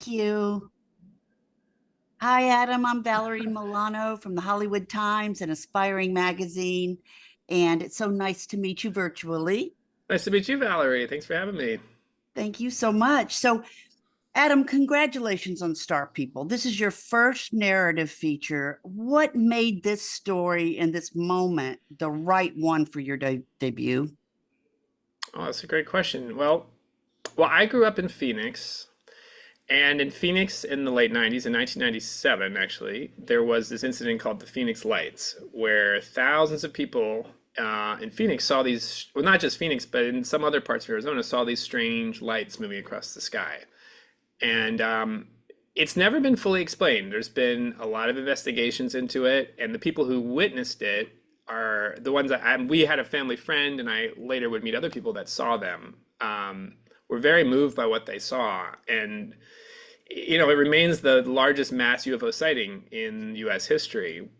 You. Hi, Adam. I'm Valerie Milano from the Hollywood Times and Aspiring Magazine. And it's so nice to meet you virtually. Nice to meet you, Valerie. Thanks for having me. Thank you so much. So, Adam, congratulations on Star People. This is your first narrative feature. What made this story and this moment the right one for your debut? Oh, that's a great question. Well, I grew up in Phoenix, and in Phoenix in the late 90s, in 1997, actually, there was this incident called the Phoenix Lights, where thousands of people in Phoenix saw these, well, not just Phoenix, but in some other parts of Arizona, saw these strange lights moving across the sky. And it's never been fully explained. There's been a lot of investigations into it, and the people who witnessed it are the ones we had a family friend, and I later would meet other people that saw them. Were very moved by what they saw, and it remains the largest mass UFO sighting in U.S. history.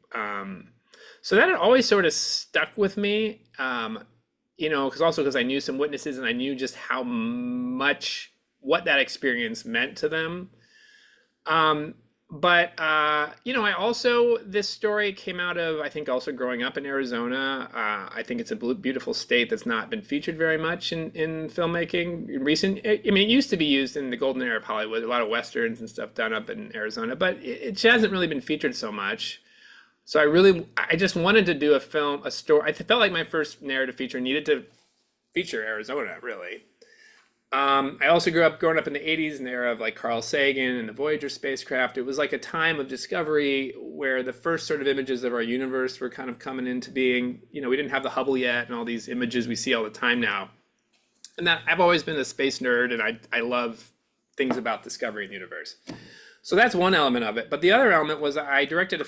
So that had always sort of stuck with me. Because I knew some witnesses and I knew just how much what that experience meant to them. I also, this story came out of, I think, also growing up in Arizona. I think it's a beautiful state that's not been featured very much in filmmaking in recent. I mean, it used to be used in the golden era of Hollywood, a lot of westerns and stuff done up in Arizona, but it hasn't really been featured so much. So I just wanted to do a story. I felt like my first narrative feature needed to feature Arizona, really. I also growing up in the 80s, in the era of like Carl Sagan and the Voyager spacecraft. It was like a time of discovery where the first sort of images of our universe were kind of coming into being. We didn't have the Hubble yet and all these images we see all the time now. And that I've always been a space nerd, and I love things about discovery in the universe. So that's one element of it. But the other element was I directed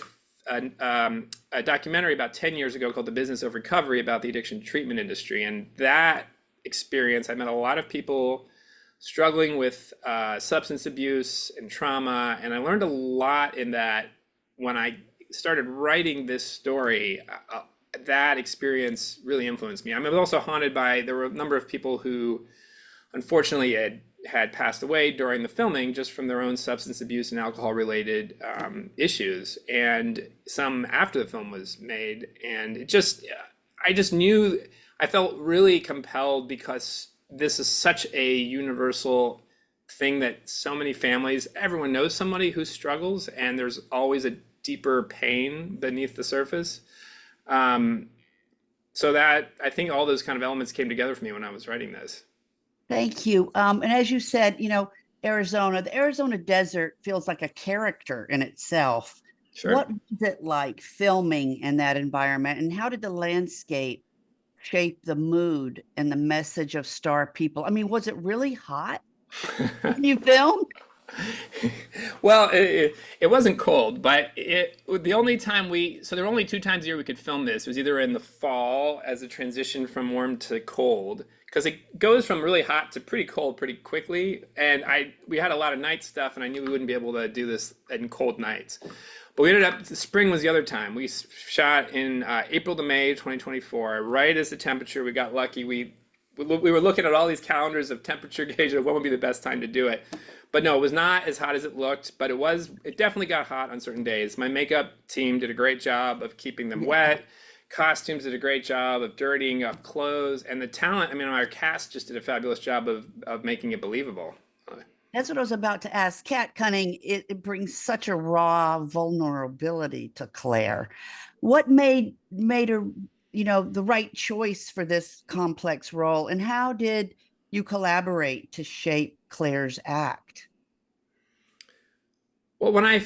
a documentary about 10 years ago called The Business of Recovery about the addiction treatment industry. And that experience, I met a lot of people struggling with substance abuse and trauma, and I learned a lot in that. When I started writing this story, that experience really influenced me. I was also haunted by, there were a number of people who unfortunately had passed away during the filming just from their own substance abuse and alcohol related issues, and some after the film was made. And I just knew, I felt really compelled because this is such a universal thing that so many families, everyone knows somebody who struggles, and there's always a deeper pain beneath the surface. So that, I think all those kind of elements came together for me when I was writing this. Thank you. And as you said, the Arizona desert feels like a character in itself. Sure. What was it like filming in that environment, and how did the landscape shape the mood and the message of Star People? I mean, was it really hot when you filmed? Well, it wasn't cold, but the only time so there were only two times a year we could film this. It was either in the fall as a transition from warm to cold, because it goes from really hot to pretty cold pretty quickly. And we had a lot of night stuff, and I knew we wouldn't be able to do this in cold nights. But we ended up, spring was the other time. We shot in April to May 2024, right as the temperature. We got lucky. We were looking at all these calendars of temperature gauge of when would be the best time to do it. But no, it was not as hot as it looked, but it definitely got hot on certain days. My makeup team did a great job of keeping them wet. Costumes did a great job of dirtying up clothes, and the talent, I mean, our cast just did a fabulous job of making it believable. That's what I was about to ask. Kat Cunning, it brings such a raw vulnerability to Claire. What made her, the right choice for this complex role, and how did you collaborate to shape Claire's act? Well, when I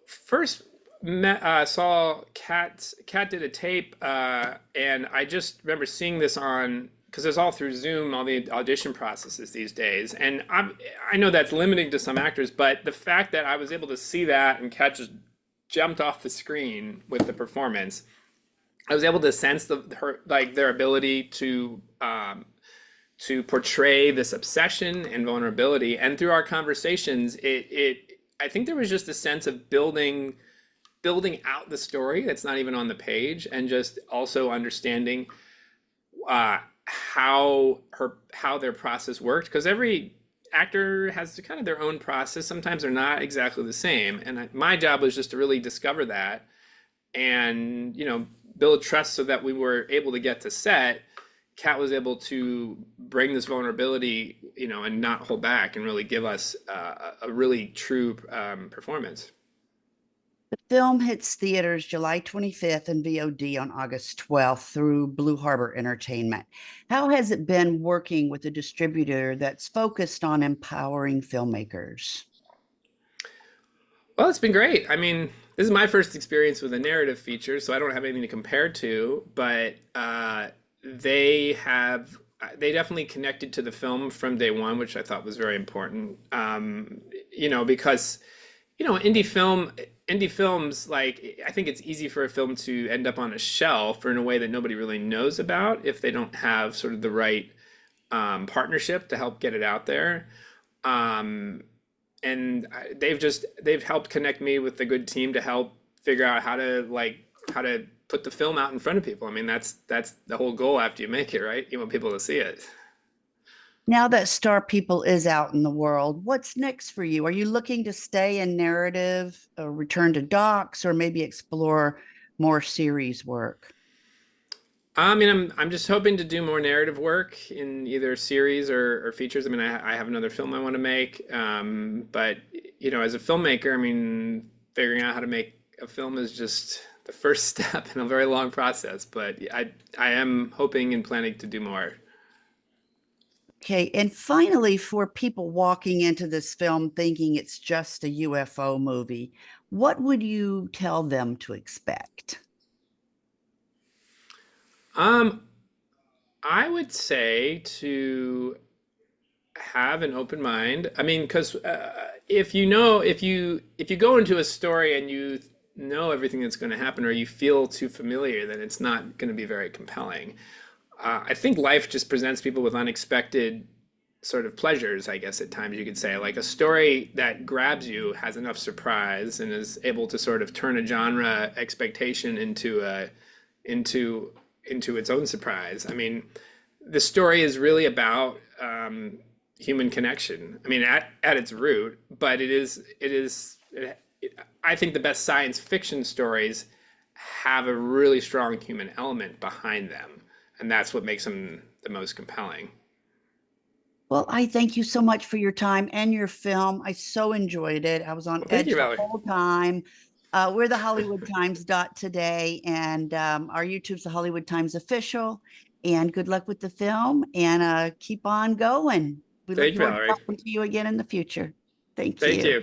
first saw Kat did a tape, and I just remember seeing this on, because it's all through Zoom, all the audition processes these days. And I know that's limiting to some actors, but the fact that I was able to see that and Kat just jumped off the screen with the performance, I was able to sense their ability to portray this obsession and vulnerability. And through our conversations, I think there was just a sense of building out the story that's not even on the page, and just also understanding how their process worked, because every actor has kind of their own process. Sometimes they're not exactly the same. And my job was just to really discover that and, build trust so that we were able to get to set. Kat was able to bring this vulnerability, and not hold back and really give us a really true performance. The film hits theaters July 25th and VOD on August 12th through Blue Harbor Entertainment. How has it been working with a distributor that's focused on empowering filmmakers? Well, it's been great. I mean, this is my first experience with a narrative feature, so I don't have anything to compare to, but they have they definitely connected to the film from day one, which I thought was very important. Because indie films, like, I think it's easy for a film to end up on a shelf or in a way that nobody really knows about if they don't have sort of the right partnership to help get it out there. Um, and they've helped connect me with a good team to help figure out how to put the film out in front of people. I mean, that's the whole goal after you make it, right? You want people to see it. Now that Star People is out in the world, what's next for you? Are you looking to stay in narrative, or return to docs, or maybe explore more series work? I mean, I'm just hoping to do more narrative work in either series or features. I mean, I have another film I want to make, but as a filmmaker, I mean, figuring out how to make a film is just the first step in a very long process. But I am hoping and planning to do more. Okay, and finally, for people walking into this film thinking it's just a UFO movie, what would you tell them to expect? Um, I would say to have an open mind. I mean, because if you go into a story and you know everything that's going to happen, or you feel too familiar, then it's not going to be very compelling. I think life just presents people with unexpected sort of pleasures, I guess at times you could say. Like a story that grabs you has enough surprise and is able to sort of turn a genre expectation into into its own surprise. I mean, the story is really about human connection. I mean, at its root, but I think the best science fiction stories have a really strong human element behind them, and that's what makes them the most compelling. Well, I thank you so much for your time and your film. I so enjoyed it. I was on Well, thank you, edge the Valerie. whole time. We're the Hollywood Times dot today, and our YouTube's the Hollywood Times official. And good luck with the film, and keep on going. We Thank look you, forward to Valerie. talking to you again in the future. Thank Thank you. you.